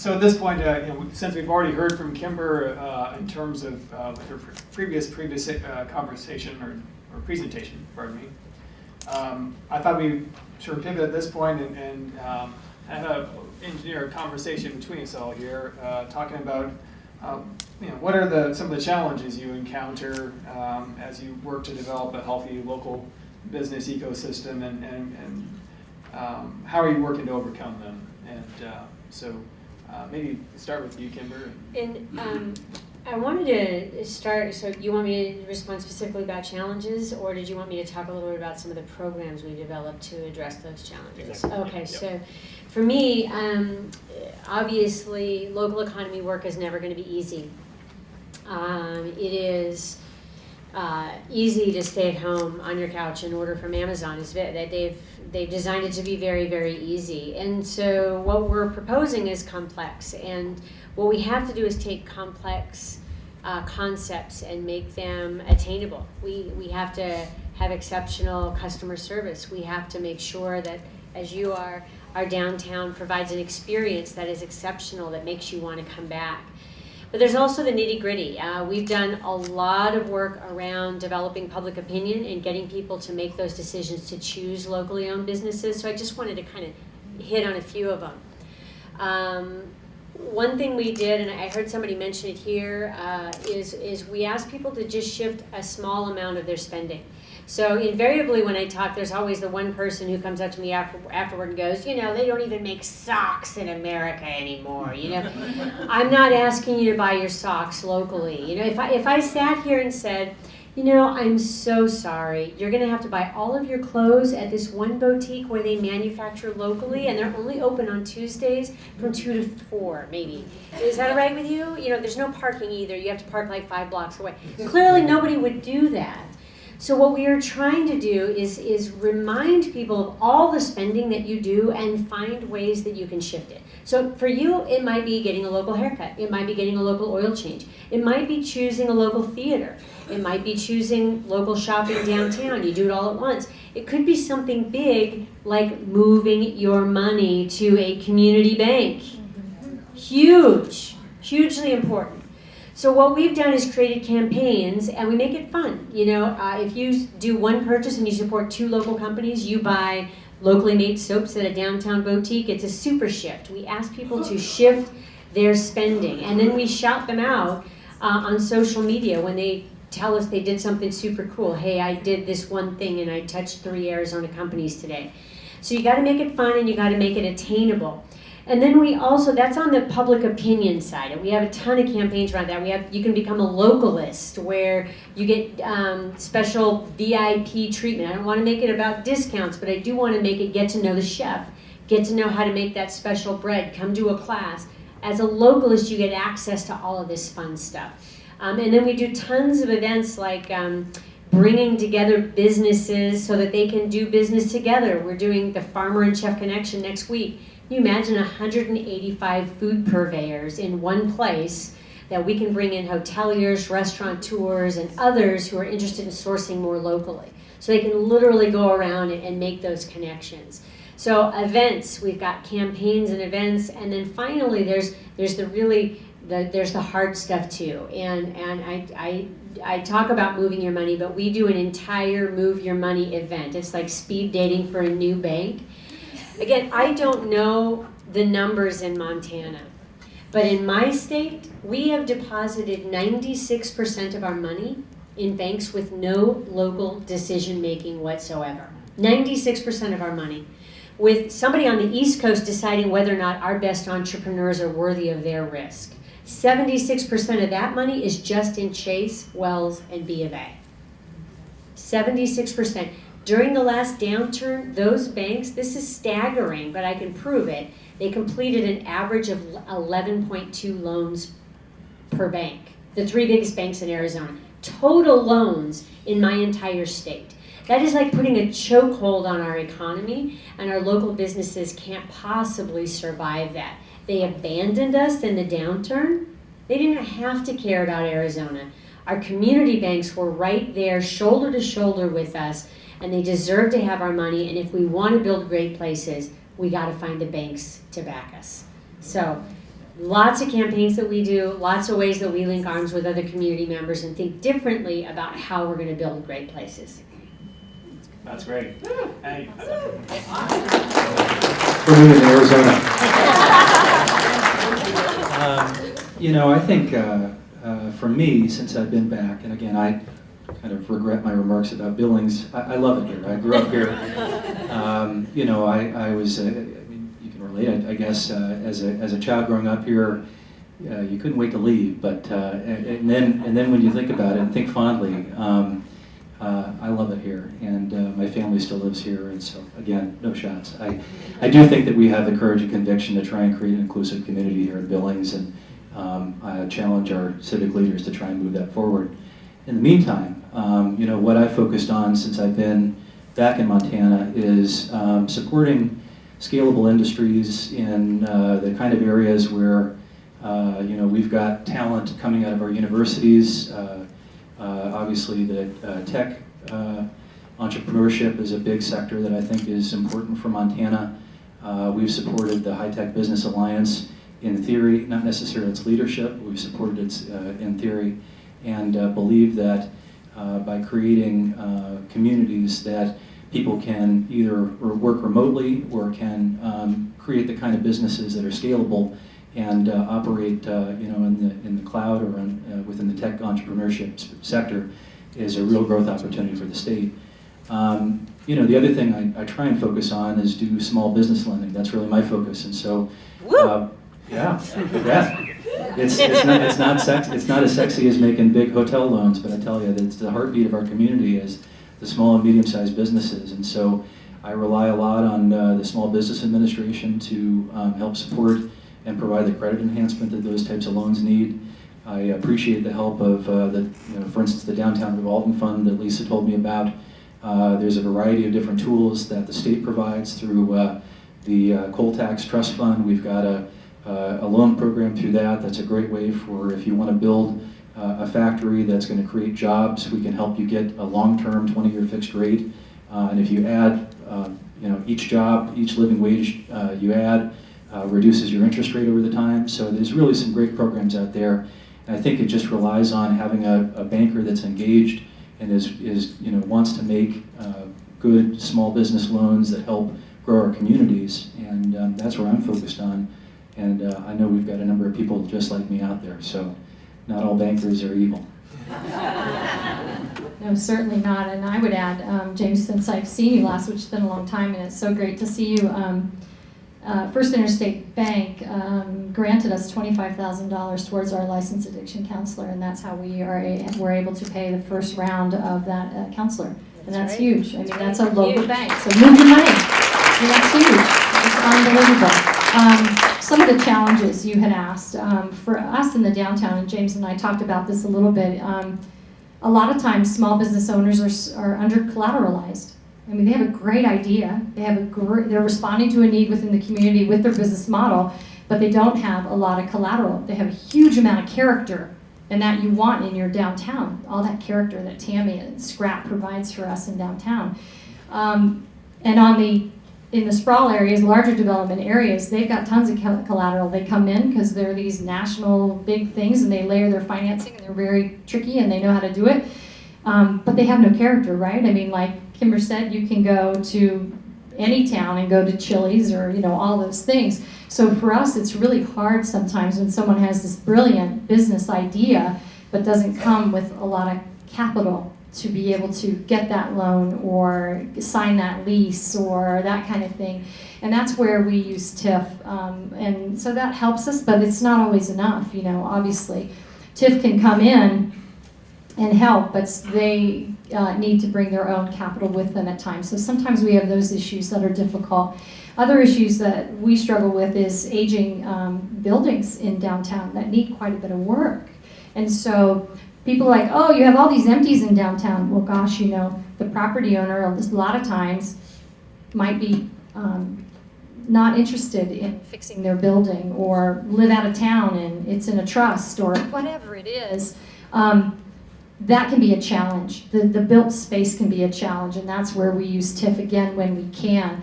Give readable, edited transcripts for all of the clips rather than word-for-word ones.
So at this point, since we've already heard from Kimber in terms of with her previous conversation or presentation, pardon me, I thought we sort of pivot at this point and engineer a conversation between us all here, talking about what are some of the challenges you encounter as you work to develop a healthy local business ecosystem, and how are you working to overcome them? And so maybe start with you, Kimber. And I wanted to start, so you want me to respond specifically about challenges, or did you want me to talk a little bit about some of the programs we developed to address those challenges? Exactly. Okay, Yep. So for me, obviously local economy work is never going to be easy. It is easy to stay at home on your couch and order from Amazon. They've designed it to be very, very easy. And so what we're proposing is complex. And what we have to do is take complex concepts and make them attainable. We have to have exceptional customer service. We have to make sure that, as you are, our downtown provides an experience that is exceptional, that makes you want to come back. But there's also the nitty-gritty. We've done a lot of work around developing public opinion and getting people to make those decisions to choose locally owned businesses. So I just wanted to kind of hit on a few of them. One thing we did, and I heard somebody mention it here, is we asked people to just shift a small amount of their spending. So invariably when I talk, there's always the one person who comes up to me afterward and goes, they don't even make socks in America anymore, I'm not asking you to buy your socks locally. If I sat here and said, I'm so sorry, you're going to have to buy all of your clothes at this one boutique where they manufacture locally, and they're only open on Tuesdays from 2 to 4, maybe. Is that all right with you? There's no parking either. You have to park like 5 blocks away. Clearly nobody would do that. So what we are trying to do is remind people of all the spending that you do and find ways that you can shift it. So for you, it might be getting a local haircut. It might be getting a local oil change. It might be choosing a local theater. It might be choosing local shopping downtown. You do it all at once. It could be something big like moving your money to a community bank. Huge, hugely important. So what we've done is created campaigns, and we make it fun. If you do one purchase and you support 2 local companies, you buy locally made soaps at a downtown boutique. It's a super shift. We ask people to shift their spending, and then we shout them out on social media when they tell us they did something super cool. Hey, I did this one thing and I touched 3 Arizona companies today. So you got to make it fun and you got to make it attainable. And then we also, that's on the public opinion side, and we have a ton of campaigns around that. You can become a localist, where you get special VIP treatment. I don't want to make it about discounts, but I do want to make it get to know the chef, get to know how to make that special bread, come to a class. As a localist, you get access to all of this fun stuff. And then we do tons of events like bringing together businesses so that they can do business together. We're doing the Farmer and Chef Connection next week. Can you imagine 185 food purveyors in one place that we can bring in hoteliers, restaurateurs, and others who are interested in sourcing more locally. So they can literally go around and make those connections. So events, we've got campaigns and events, and then finally there's the hard stuff too. And I talk about moving your money, but we do an entire move your money event. It's like speed dating for a new bank. Again, I don't know the numbers in Montana, but in my state, we have deposited 96% of our money in banks with no local decision-making whatsoever. 96% of our money. With somebody on the East Coast deciding whether or not our best entrepreneurs are worthy of their risk. 76% of that money is just in Chase, Wells, and B of A. 76%. During the last downturn, those banks, this is staggering, but I can prove it, they completed an average of 11.2 loans per bank. The 3 biggest banks in Arizona. Total loans in my entire state. That is like putting a chokehold on our economy, and our local businesses can't possibly survive that. They abandoned us in the downturn. They didn't have to care about Arizona. Our community banks were right there, shoulder to shoulder with us, and they deserve to have our money. And if we want to build great places, we got to find the banks to back us. So lots of campaigns that we do, lots of ways that we link arms with other community members and think differently about how we're going to build great places. That's great. Hey. We're moving to Arizona. I think for me, since I've been back, and again, I kind of regret my remarks about Billings. I love it here. I grew up here. I was, I mean, you can relate, I guess, as a child growing up here, you couldn't wait to leave. But and then when you think about it and think fondly, I love it here, and my family still lives here, and so again, no shots. I do think that we have the courage and conviction to try and create an inclusive community here in Billings, and I challenge our civic leaders to try and move that forward. In the meantime, what I've focused on since I've been back in Montana is supporting scalable industries in the kind of areas where we've got talent coming out of our universities. Obviously, the tech entrepreneurship is a big sector that I think is important for Montana. We've supported the High Tech Business Alliance in theory, not necessarily its leadership. We've supported its in theory, and believe that by creating communities that people can either work remotely or can create the kind of businesses that are scalable and operate, in the cloud or within the tech entrepreneurship sector, is a real growth opportunity for the state. The other thing I try and focus on is do small business lending. That's really my focus, and so, yeah. It's not sexy. It's not as sexy as making big hotel loans, but I tell you, it's the heartbeat of our community is the small and medium-sized businesses, and so I rely a lot on the Small Business Administration to help support and provide the credit enhancement that those types of loans need. I appreciate the help of for instance, the Downtown Revolving Fund that Lisa told me about. There's a variety of different tools that the state provides through the Coal Tax Trust Fund. We've got a loan program through that. That's a great way for if you want to build a factory that's going to create jobs, we can help you get a long-term 20-year fixed rate. And if you add, each job, each living wage you add, reduces your interest rate over the time. So there's really some great programs out there. And I think it just relies on having a banker that's engaged and is wants to make good small business loans that help grow our communities. And that's where I'm focused on. And I know we've got a number of people just like me out there. So not all bankers are evil. No, certainly not. And I would add, James, since I've seen you last, which has been a long time, and it's so great to see you. First Interstate Bank granted us $25,000 towards our licensed addiction counselor, and that's how we're able to pay the first round of that counselor. And that's huge. I mean, that's a local bank. So move your money. I mean, that's huge. It's unbelievable. Some of the challenges you had asked, for us in the downtown, and James and I talked about this a little bit, a lot of times small business owners are under-collateralized. I mean, they have a great idea. They're responding to a need within the community with their business model, but they don't have a lot of collateral. They have a huge amount of character, and that you want in your downtown. All that character that Tammy and Scrap provides for us in downtown. And in the sprawl areas, larger development areas, they've got tons of collateral. They come in because they're these national big things, and they layer their financing, and they're very tricky, and they know how to do it. But they have no character, right? I mean, like Kimber said, you can go to any town and go to Chili's or all those things. So for us, it's really hard sometimes when someone has this brilliant business idea but doesn't come with a lot of capital to be able to get that loan or sign that lease or that kind of thing. And that's where we use TIF. And so that helps us, but it's not always enough, obviously. TIF can come in and help, but they need to bring their own capital with them at times. So sometimes we have those issues that are difficult. Other issues that we struggle with is aging buildings in downtown that need quite a bit of work. And so people are like, oh, you have all these empties in downtown. Well, gosh, the property owner a lot of times might be not interested in fixing their building or live out of town and it's in a trust or whatever it is. That can be a challenge. The built space can be a challenge, and that's where we use TIF again when we can.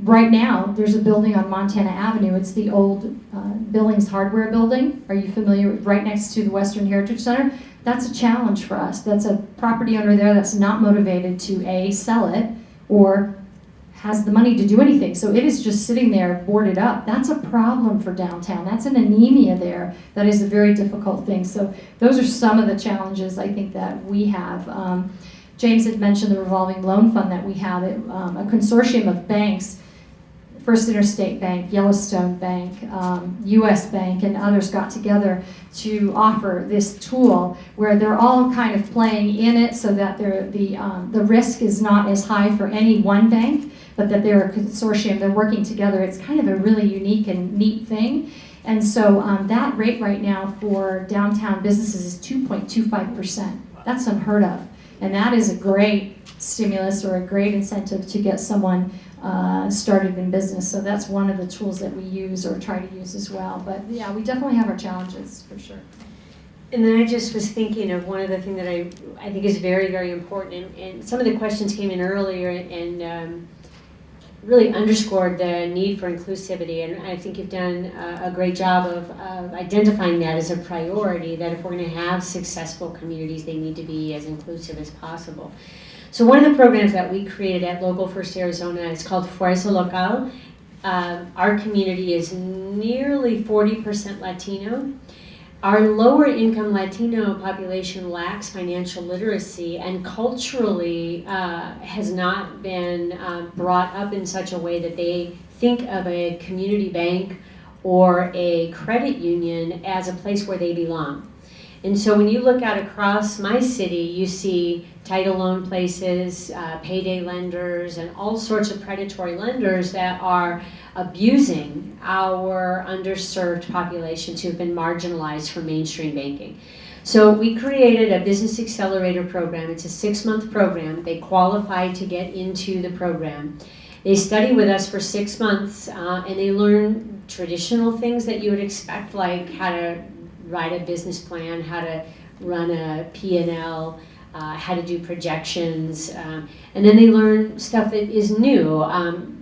right now, there's a building on Montana Avenue. It's the old Billings hardware building. Are you familiar with, right next to the Western Heritage Center? That's a challenge for us. That's a property owner there that's not motivated to A, sell it, or has the money to do anything. So it is just sitting there boarded up. That's a problem for downtown. That's an anemia there. That is a very difficult thing. So those are some of the challenges I think that we have. James had mentioned the revolving loan fund that we have, a consortium of banks, First Interstate Bank, Yellowstone Bank, US Bank, and others got together to offer this tool where they're all kind of playing in it so that the risk is not as high for any one bank, but that they're a consortium, they're working together. It's kind of a really unique and neat thing. And so that rate right now for downtown businesses is 2.25%. That's unheard of. And that is a great stimulus or a great incentive to get someone started in business. So that's one of the tools that we use or try to use as well. But yeah, we definitely have our challenges for sure. And then I just was thinking of one other thing that I think is very, very important. And some of the questions came in earlier and really underscored the need for inclusivity. And I think you've done a great job of identifying that as a priority, that if we're going to have successful communities, they need to be as inclusive as possible. So one of the programs that we created at Local First Arizona is called Fuerza Local. Our community is nearly 40% Latino. Our lower income Latino population lacks financial literacy and culturally has not been brought up in such a way that they think of a community bank or a credit union as a place where they belong. And so when you look out across my city, you see title loan places, payday lenders, and all sorts of predatory lenders that are abusing our underserved populations who've been marginalized from mainstream banking. So we created a business accelerator program. It's a 6-month program. They qualify to get into the program. They study with us for 6 months and they learn traditional things that you would expect, like how to write a business plan, how to run a P&L, how to do projections, and then they learn stuff that is new.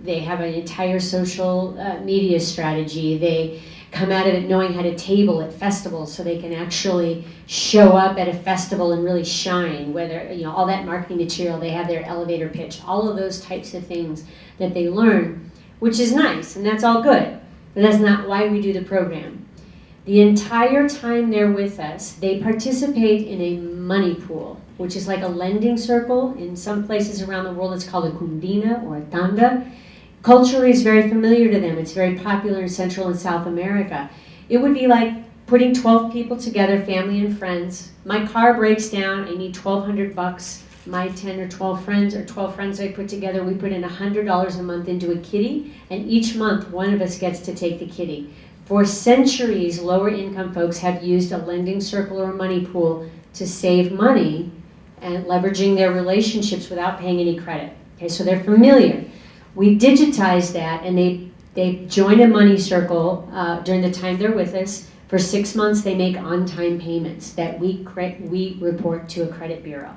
They have an entire social media strategy. They come out of it knowing how to table at festivals so they can actually show up at a festival and really shine, whether, all that marketing material, they have their elevator pitch, all of those types of things that they learn, which is nice, and that's all good, but that's not why we do the program. The entire time they're with us, they participate in a money pool, which is like a lending circle. In some places around the world, it's called a kundina or a tanda. Culturally, it's very familiar to them. It's very popular in Central and South America. It would be like putting 12 people together, family and friends. My car breaks down, I need $1,200. My 10 or 12 friends or 12 friends I put together, we put in $100 a month into a kitty, and each month one of us gets to take the kitty. For centuries, lower income folks have used a lending circle or a money pool to save money and leveraging their relationships without paying any credit. Okay, so they're familiar. We digitized that and they join a money circle during the time they're with us. For 6 months, they make on-time payments that we report to a credit bureau.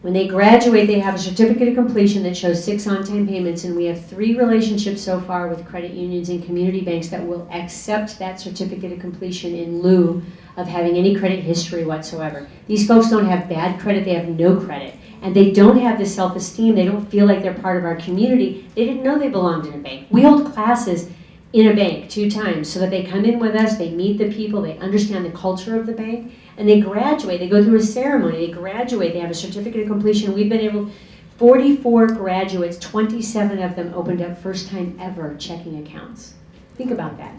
When they graduate, they have a certificate of completion that shows 6 on-time payments, and we have 3 relationships so far with credit unions and community banks that will accept that certificate of completion in lieu of having any credit history whatsoever. These folks don't have bad credit, they have no credit, and they don't have the self-esteem, they don't feel like they're part of our community. They didn't know they belonged in a bank. We hold classes in a bank 2 times so that they come in with us, they meet the people, they understand the culture of the bank, and they graduate. They go through a ceremony, they graduate, they have a certificate of completion. We've been able, 44 graduates, 27 of them opened up first time ever checking accounts. Think about that.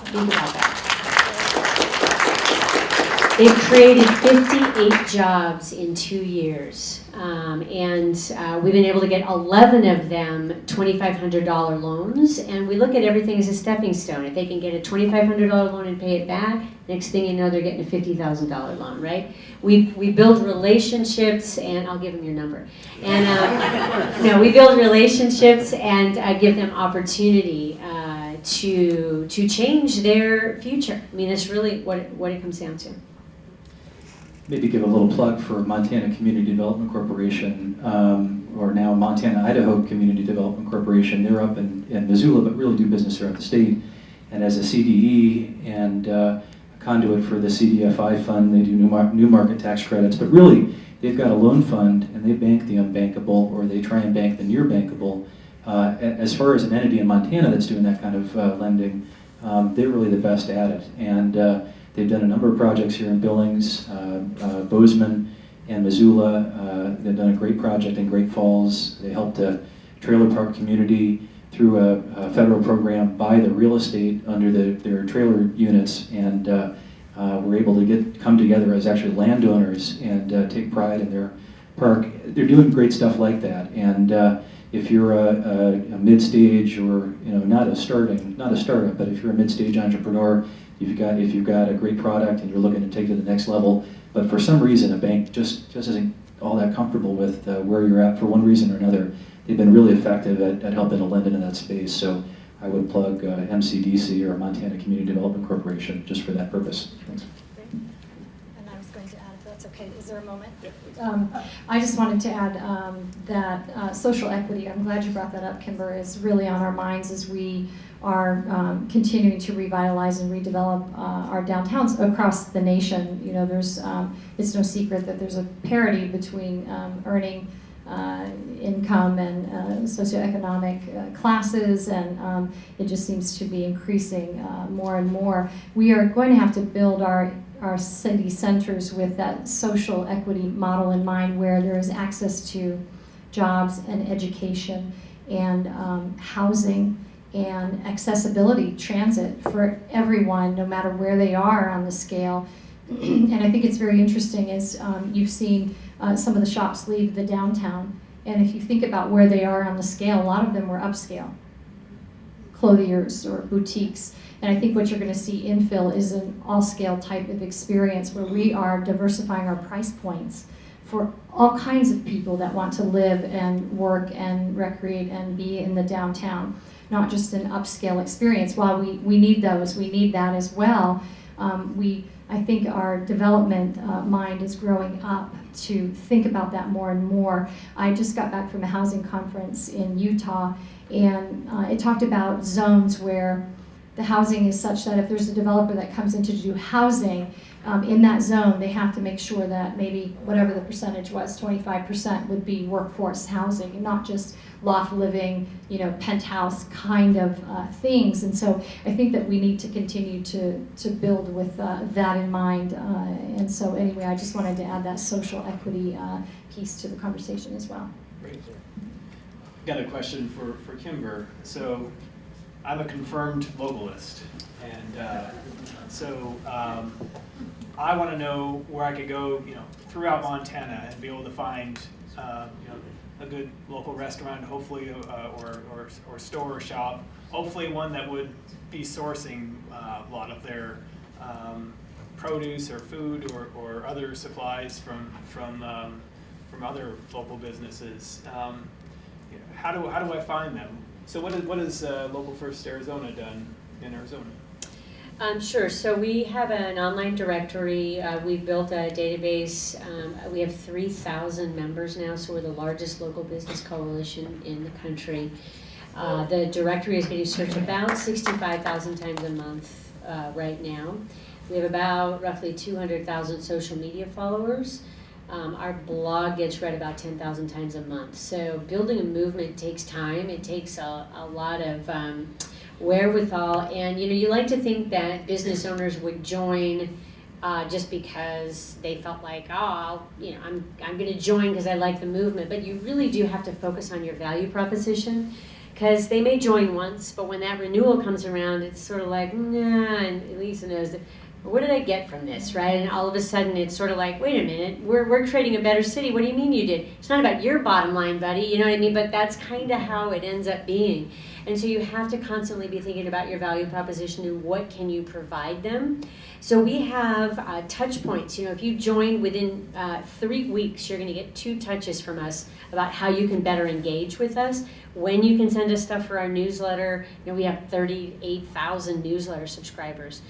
Think about that. They've created 58 jobs in 2 years. And we've been able to get 11 of them $2,500 loans, and we look at everything as a stepping stone. If they can get a $2,500 loan and pay it back, next thing you know, they're getting a $50,000 loan, right? We build relationships, and I'll give them your number. And we build relationships and give them opportunity to change their future. I mean, that's really what it comes down to. Maybe give a little plug for Montana Community Development Corporation. or now Montana-Idaho Community Development Corporation. They're up in Missoula, but really do business throughout the state. And as a CDE and a conduit for the CDFI fund, they do new market tax credits. But really, they've got a loan fund, and they bank the unbankable, or they try and bank the near bankable. As far as an entity in Montana that's doing that kind of lending, they're really the best at it. And they've done a number of projects here in Billings, Bozeman, and Missoula. They've done a great project in Great Falls. They helped a trailer park community through a federal program buy the real estate under their trailer units, and were able to come together as actually landowners and take pride in their park. They're doing great stuff like that. And if you're a mid-stage, or not a startup, but if you're a mid-stage entrepreneur, if you've got a great product and you're looking to take it to the next level, but for some reason a bank just isn't all that comfortable with where you're at for one reason or another, they've been really effective at helping to lend into that space. So I would plug MCDC, or Montana Community Development Corporation, just for that purpose. Thanks. Great. And I was going to add, if that's okay, is there a moment? I just wanted to add that social equity, I'm glad you brought that up, Kimber, is really on our minds as we are continuing to revitalize and redevelop our downtowns across the nation. There's it's no secret that there's a parity between earning income and socioeconomic classes, and it just seems to be increasing more and more. We are going to have to build our city centers with that social equity model in mind, where there is access to jobs and education and housing and accessibility, transit for everyone, no matter where they are on the scale. And I think it's very interesting as you've seen some of the shops leave the downtown, and if you think about where they are on the scale, a lot of them were upscale, clothiers or boutiques. And I think what you're going to see infill is an all-scale type of experience where we are diversifying our price points for all kinds of people that want to live and work and recreate and be in the downtown, not just an upscale experience. While we need those, we need that as well. I think our development mind is growing up to think about that more and more. I just got back from a housing conference in Utah, and it talked about zones where the housing is such that if there's a developer that comes in to do housing in that zone, they have to make sure that maybe whatever the percentage was, 25% would be workforce housing, and not just loft living, penthouse kind of things. And so I think that we need to continue to build with that in mind. And so anyway, I just wanted to add that social equity piece to the conversation as well. Great. Got a question for Kimber. So I'm a confirmed localist, and so I want to know where I could go, throughout Montana, and be able to find, a good local restaurant, hopefully, or store or shop, hopefully one that would be sourcing a lot of their produce or food or other supplies from other local businesses. How do I find them? So what has Local First Arizona done in Arizona? Sure. So we have an online directory. We've built a database. We have 3,000 members now, so we're the largest local business coalition in the country. The directory is getting searched about 65,000 times a month right now. We have about roughly 200,000 social media followers. Our blog gets read about 10,000 times a month. So building a movement takes time. It takes a lot of wherewithal, and you like to think that business owners would join just because they felt like, I'm going to join because I like the movement. But you really do have to focus on your value proposition, because they may join once, but when that renewal comes around, it's sort of like, nah, and Lisa knows that. What did I get from this, right? And all of a sudden, it's sort of like, wait a minute, we're creating a better city. What do you mean you did? It's not about your bottom line, buddy. You know what I mean? But that's kind of how it ends up being. And so you have to constantly be thinking about your value proposition and what can you provide them. So we have touch points. You know, if you join within 3 weeks, you're going to get 2 touches from us about how you can better engage with us. When you can send us stuff for our newsletter, you know, we have 38,000 newsletter subscribers.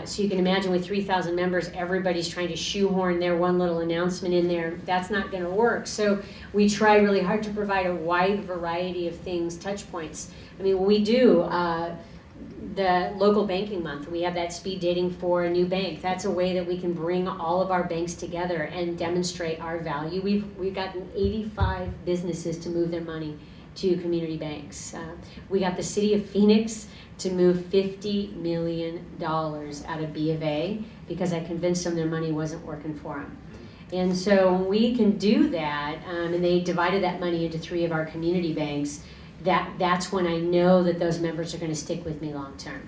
So you can imagine with 3,000 members, everybody's trying to shoehorn their one little announcement in there. That's not going to work. So we try really hard to provide a wide variety of things, touch points. I mean, when we do the local banking month, we have that speed dating for a new bank. That's a way that we can bring all of our banks together and demonstrate our value. We've gotten 85 businesses to move their money to community banks. We got the city of Phoenix to move $50 million out of B of A because I convinced them their money wasn't working for them. And so when we can do that, and they divided that money into 3 of our community banks, that's when I know that those members are going to stick with me long term.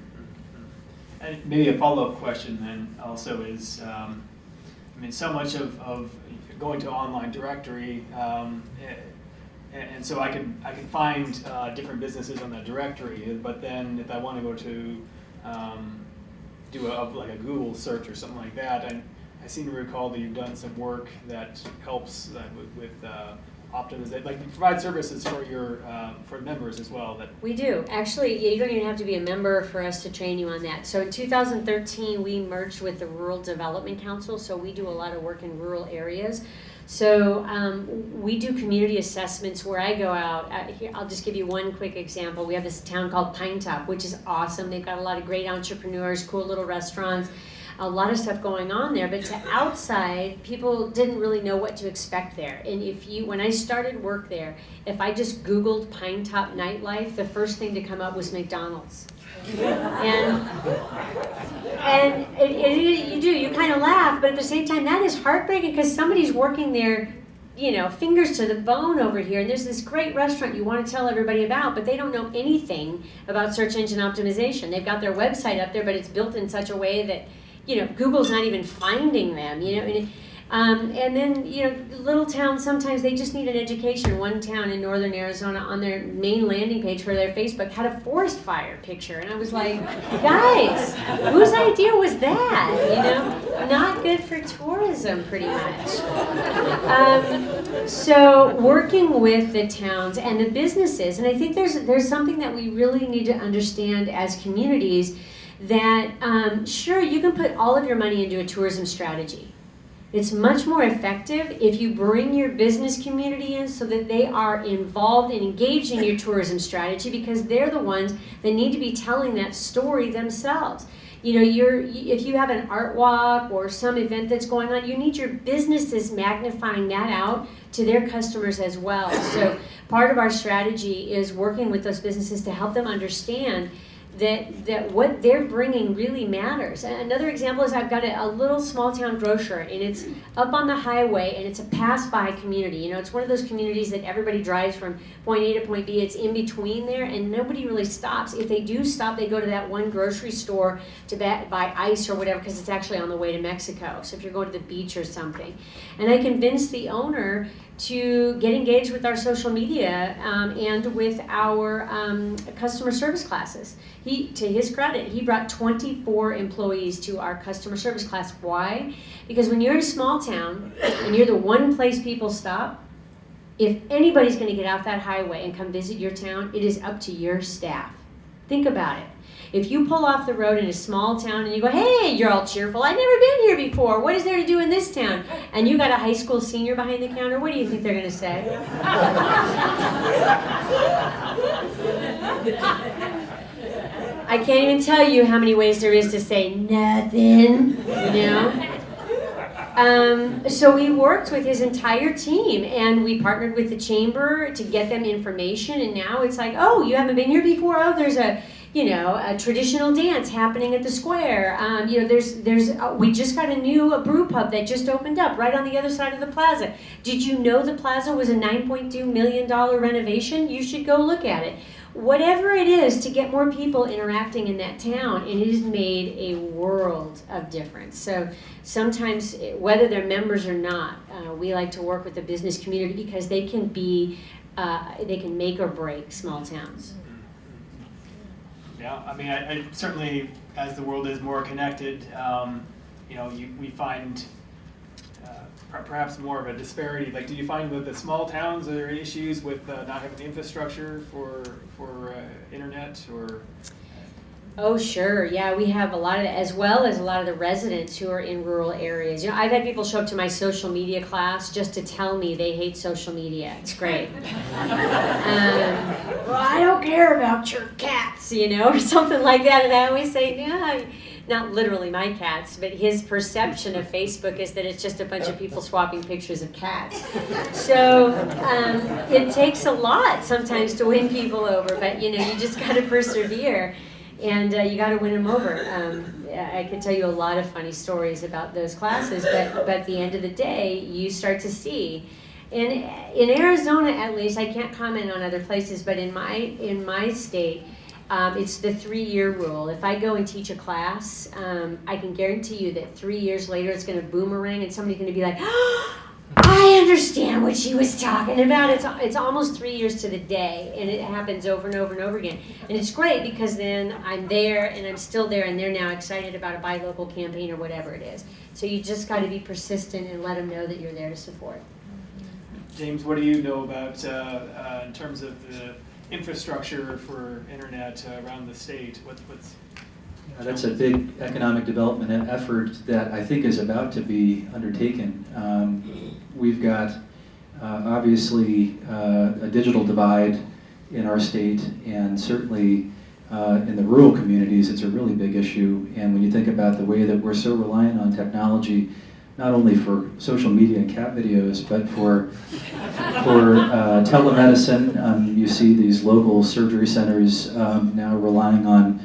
And maybe a follow-up question then also is, I mean, so much of going to online directory, and so I can find different businesses on that directory, but then if I want to go to do like a Google search or something like that, I seem to recall that you've done some work that helps with optimization, like you provide services for your for members as well. That we do. Actually, you don't even have to be a member for us to train you on that. So in 2013, we merged with the Rural Development Council, so we do a lot of work in rural areas. So we do community assessments where I go out. Here, I'll just give you one quick example. We have this town called Pine Top, which is awesome. They've got a lot of great entrepreneurs, cool little restaurants, a lot of stuff going on there. But to outside, people didn't really know what to expect there. And when I started work there, if I just Googled Pine Top nightlife, the first thing to come up was McDonald's. And you kind of laugh, but at the same time, that is heartbreaking because somebody's working their, fingers to the bone over here. And there's this great restaurant you want to tell everybody about, but they don't know anything about search engine optimization. They've got their website up there, but it's built in such a way that, Google's not even finding them. And then, little towns, sometimes they just need an education. One town in northern Arizona on their main landing page for their Facebook had a forest fire picture. And I was like, guys, whose idea was that? Not good for tourism, pretty much. So working with the towns and the businesses, and I think there's something that we really need to understand as communities that, sure, you can put all of your money into a tourism strategy. It's much more effective if you bring your business community in so that they are involved and engaged in your tourism strategy because they're the ones that need to be telling that story themselves. If you have an art walk or some event that's going on, you need your businesses magnifying that out to their customers as well. So part of our strategy is working with those businesses to help them understand that what they're bringing really matters. Another example is I've got a little small town grocer, and it's up on the highway, and it's a pass-by community. It's one of those communities that everybody drives from point A to point B. It's in between there, and nobody really stops. If they do stop, they go to that one grocery store to buy ice or whatever, because it's actually on the way to Mexico. So if you're going to the beach or something. And I convinced the owner to get engaged with our social media and with our customer service classes. To his credit, he brought 24 employees to our customer service class. Why? Because when you're in a small town and you're the one place people stop, if anybody's going to get off that highway and come visit your town, it is up to your staff. Think about it. If you pull off the road in a small town and you go, hey, you're all cheerful, I've never been here before, what is there to do in this town? And you got a high school senior behind the counter, what do you think they're going to say? I can't even tell you how many ways there is to say nothing, So we worked with his entire team, and we partnered with the chamber to get them information, and now it's like, oh, you haven't been here before? Oh, there's a traditional dance happening at the square. We just got a new brew pub that just opened up right on the other side of the plaza. Did you know the plaza was a $9.2 million renovation? You should go look at it. Whatever it is to get more people interacting in that town, and it has made a world of difference. So sometimes, whether they're members or not, we like to work with the business community because they can make or break small towns. Yeah, I mean, I certainly, as the world is more connected, we find perhaps more of a disparity. Like, do you find with the small towns there are issues with not having the infrastructure for internet or? Oh, sure. Yeah, we have a lot of, as well as a lot of the residents who are in rural areas. I've had people show up to my social media class just to tell me they hate social media. It's great. Well, I don't care about your cats, or something like that. And I always say, yeah, not literally my cats, but his perception of Facebook is that it's just a bunch of people swapping pictures of cats. So it takes a lot sometimes to win people over, but you just got to persevere. And you got to win them over. I could tell you a lot of funny stories about those classes, but at the end of the day, you start to see. In Arizona, at least, I can't comment on other places, but in my state, it's the 3-year rule. If I go and teach a class, I can guarantee you that 3 years later, it's going to boomerang, and somebody's going to be like, oh, I understand what she was talking about. It's almost 3 years to the day, and it happens over and over and over again. And it's great because then I'm there, and I'm still there, and they're now excited about a buy local campaign or whatever it is. So you just got to be persistent and let them know that you're there to support. James, what do you know about in terms of the infrastructure for internet around the state? What's That's a big economic development effort that I think is about to be undertaken. We've got obviously a digital divide in our state, and certainly in the rural communities it's a really big issue. And when you think about the way that we're so reliant on technology, not only for social media and cat videos, but for telemedicine, you see these local surgery centers now relying on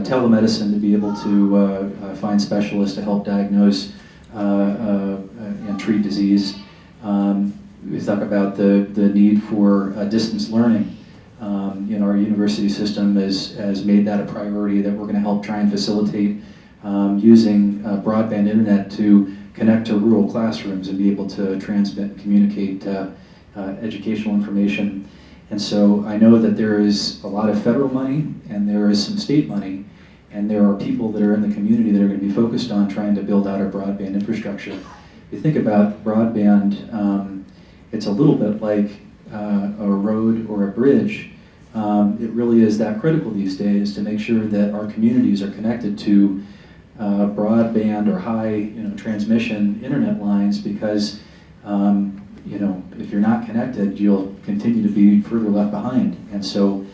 telemedicine to be able to find specialists to help diagnose and treat disease. We talk about the need for distance learning. Our university system has made that a priority, that we're going to help try and facilitate using broadband internet to connect to rural classrooms and be able to transmit and communicate educational information. And so I know that there is a lot of federal money and there is some state money, and there are people that are in the community that are going to be focused on trying to build out our broadband infrastructure. If you think about broadband, it's a little bit like a road or a bridge. It really is that critical these days to make sure that our communities are connected to broadband or high transmission internet lines, because if you're not connected, you'll continue to be further left behind. And so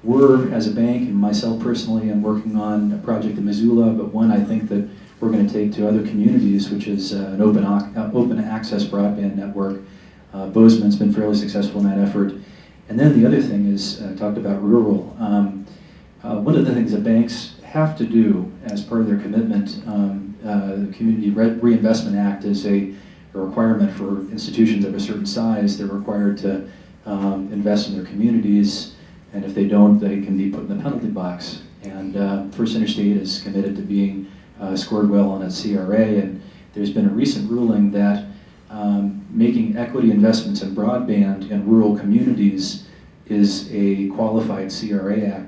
we're, as a bank, and myself personally, I'm working on a project in Missoula, but one I think that we're going to take to other communities, which is an open access broadband network. Bozeman's been fairly successful in that effort. And then the other thing is, talked about rural. One of the things that banks have to do as part of their commitment, the Community Reinvestment Act is a requirement for institutions of a certain size. They're required to invest in their communities, and if they don't, they can be put in the penalty box. And First Interstate is committed to being scored well on its CRA, and there's been a recent ruling that making equity investments in broadband in rural communities is a qualified CRA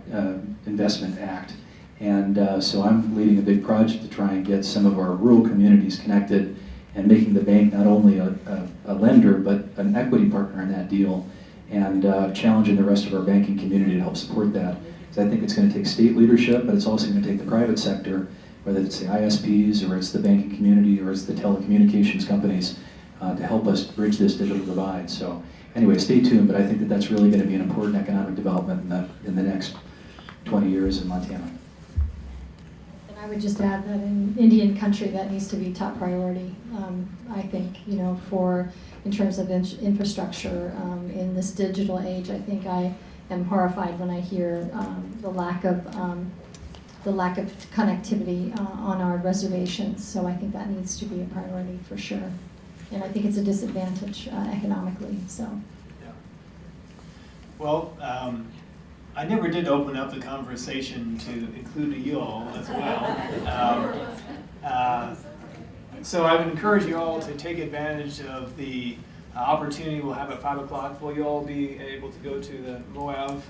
investment act. And so I'm leading a big project to try and get some of our rural communities connected and making the bank not only a lender, but an equity partner in that deal, and challenging the rest of our banking community to help support that. Because I think it's going to take state leadership, but it's also going to take the private sector, whether it's the ISPs or it's the banking community or it's the telecommunications companies, to help us bridge this digital divide. So anyway, stay tuned, but I think that that's really going to be an important economic development in the next 20 years in Montana. And I would just add that in Indian country, that needs to be top priority. I think, in terms of infrastructure in this digital age, I think I am horrified when I hear the lack of connectivity on our reservations. So I think that needs to be a priority for sure. And I think it's a disadvantage economically. So. Yeah. Well, I never did open up the conversation to include you all as well. So I would encourage you all to take advantage of the opportunity we'll have at 5 o'clock. Will you all be able to go to the Moab?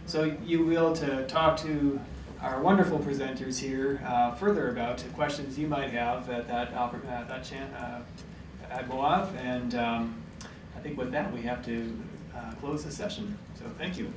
So you will to talk to our wonderful presenters here further about questions you might have at at Moab. And I think with that we have to close the session. So thank you.